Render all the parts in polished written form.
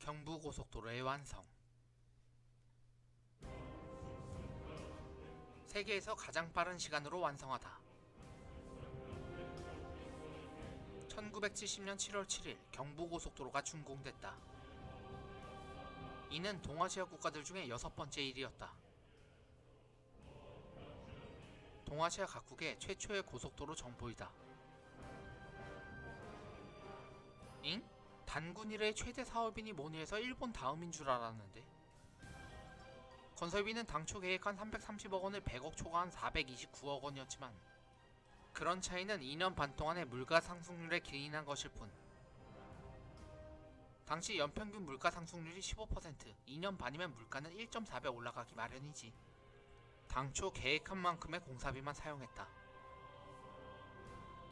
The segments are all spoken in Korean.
경부고속도로의 완성. 세계에서 가장 빠른 시간으로 완성하다. 1970년 7월 7일 경부고속도로가 준공됐다. 이는 동아시아 국가들 중에 6번째 일이었다. 동아시아 각국의 최초의 고속도로 정보이다. 잉? 단군 이래의 최대 사업이니 뭐니 해서 일본 다음인 줄 알았는데. 건설비는 당초 계획한 330억 원을 100억 초과한 429억 원이었지만 그런 차이는 2년 반 동안의 물가 상승률에 기인한 것일 뿐. 당시 연평균 물가 상승률이 15%, 2년 반이면 물가는 1.4배 올라가기 마련이지. 당초 계획한 만큼의 공사비만 사용했다.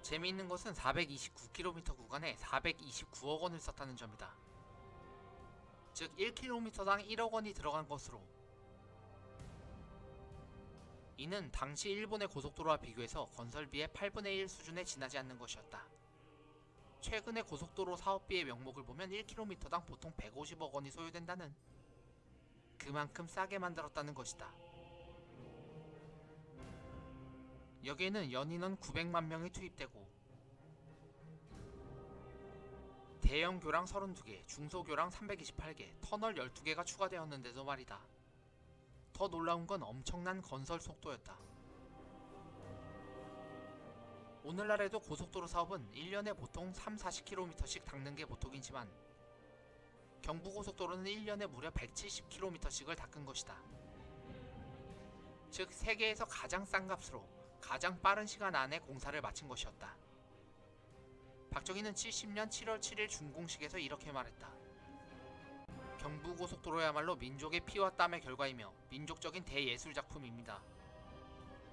재미있는 것은 429km 구간에 429억 원을 썼다는 점이다. 즉 1km당 1억 원이 들어간 것으로. 이는 당시 일본의 고속도로와 비교해서 건설비의 8분의 1 수준에 지나지 않는 것이었다. 최근의 고속도로 사업비의 명목을 보면 1km당 보통 150억 원이 소요된다는, 그만큼 싸게 만들었다는 것이다. 여기에는 연인원 900만 명이 투입되고 대형 교량 32개, 중소 교량 328개, 터널 12개가 추가되었는데도 말이다. 더 놀라운 건 엄청난 건설 속도였다. 오늘날에도 고속도로 사업은 1년에 보통 3-40km씩 닦는 게 보통이지만 경부고속도로는 1년에 무려 170km씩을 닦은 것이다. 즉 세계에서 가장 싼 값으로 가장 빠른 시간 안에 공사를 마친 것이었다. 박정희는 70년 7월 7일 준공식에서 이렇게 말했다. 경부고속도로야말로 민족의 피와 땀의 결과이며 민족적인 대예술작품입니다.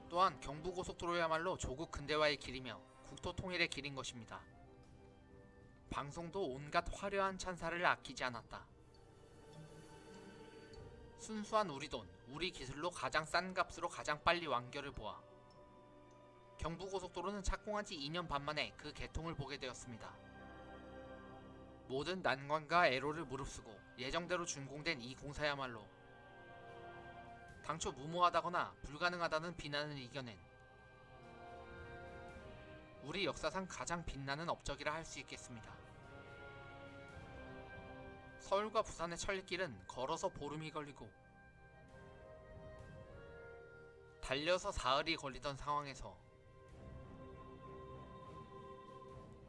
또한 경부고속도로야말로 조국 근대화의 길이며 국토 통일의 길인 것입니다. 방송도 온갖 화려한 찬사를 아끼지 않았다. 순수한 우리 돈, 우리 기술로 가장 싼 값으로 가장 빨리 완결을 보아 경부고속도로는 착공한 지 2년 반 만에 그 개통을 보게 되었습니다. 모든 난관과 애로를 무릅쓰고 예정대로 준공된 이 공사야말로 당초 무모하다거나 불가능하다는 비난을 이겨낸 우리 역사상 가장 빛나는 업적이라 할 수 있겠습니다. 서울과 부산의 천리길은 걸어서 보름이 걸리고 달려서 사흘이 걸리던 상황에서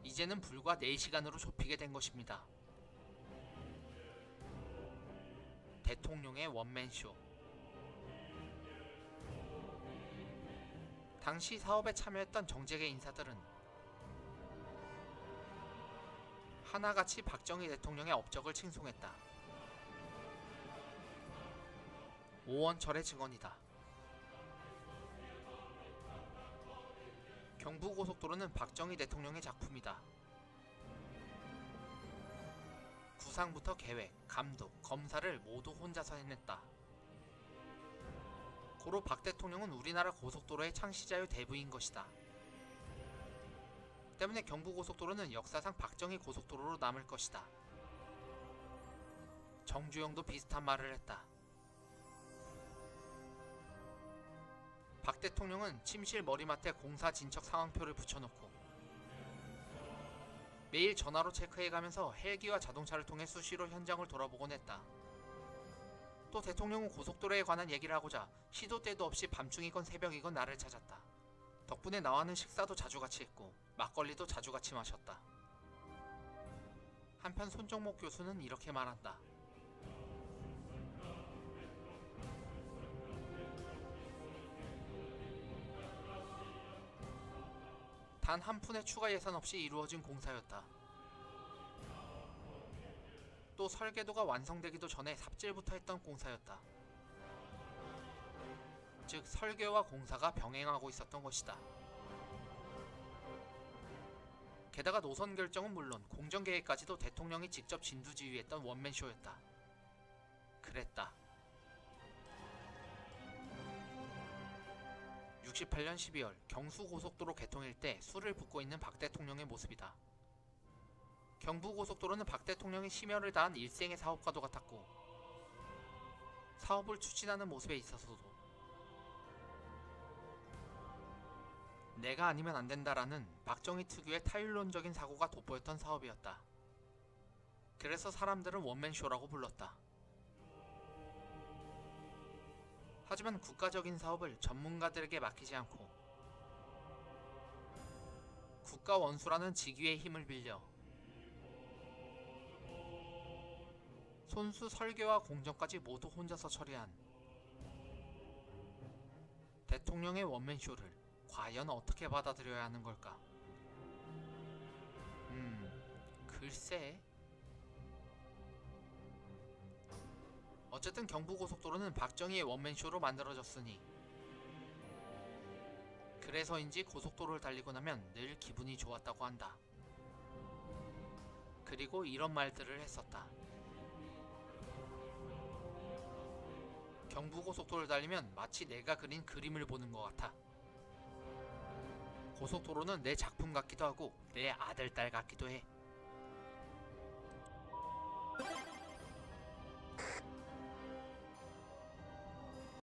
이제는 불과 4시간으로 좁히게 된 것입니다. 대통령의 원맨쇼. 당시 사업에 참여했던 정재계 인사들은 하나같이 박정희 대통령의 업적을 칭송했다. 오원철의 증언이다. 경부고속도로는 박정희 대통령의 작품이다. 구상부터 계획, 감독, 검사를 모두 혼자서 해냈다. 고로 박 대통령은 우리나라 고속도로의 창시자요 대부인 것이다. 때문에 경부고속도로는 역사상 박정희 고속도로로 남을 것이다. 정주영도 비슷한 말을 했다. 박 대통령은 침실 머리맡에 공사 진척 상황표를 붙여놓고 매일 전화로 체크해가면서 헬기와 자동차를 통해 수시로 현장을 돌아보곤 했다. 또 대통령은 고속도로에 관한 얘기를 하고자 시도 때도 없이 밤중이건 새벽이건 나를 찾았다. 덕분에 나와는 식사도 자주 같이 했고 막걸리도 자주 같이 마셨다. 한편 손정목 교수는 이렇게 말한다. 단 한 푼의 추가 예산 없이 이루어진 공사였다. 또 설계도가 완성되기도 전에 삽질부터 했던 공사였다. 즉 설계와 공사가 병행하고 있었던 것이다. 게다가 노선 결정은 물론 공정계획까지도 대통령이 직접 진두지휘했던 원맨쇼였다. 그랬다. 68년 12월 경수고속도로 개통일 때 술을 붓고 있는 박 대통령의 모습이다. 경부고속도로는 박 대통령이 심혈을 다한 일생의 사업과도 같았고 사업을 추진하는 모습에 있어서도 내가 아니면 안 된다라는 박정희 특유의 타율론적인 사고가 돋보였던 사업이었다. 그래서 사람들은 원맨쇼라고 불렀다. 하지만 국가적인 사업을 전문가들에게 맡기지 않고 국가 원수라는 직위의 힘을 빌려 손수 설계와 공정까지 모두 혼자서 처리한 대통령의 원맨쇼를 과연 어떻게 받아들여야 하는 걸까? 글쎄. 어쨌든 경부고속도로는 박정희의 원맨쇼로 만들어졌으니 그래서인지 고속도로를 달리고 나면 늘 기분이 좋았다고 한다. 그리고 이런 말들을 했었다. 경부고속도로를 달리면 마치 내가 그린 그림을 보는 것 같아. 고속도로는 내 작품 같기도 하고 내 아들, 딸 같기도 해.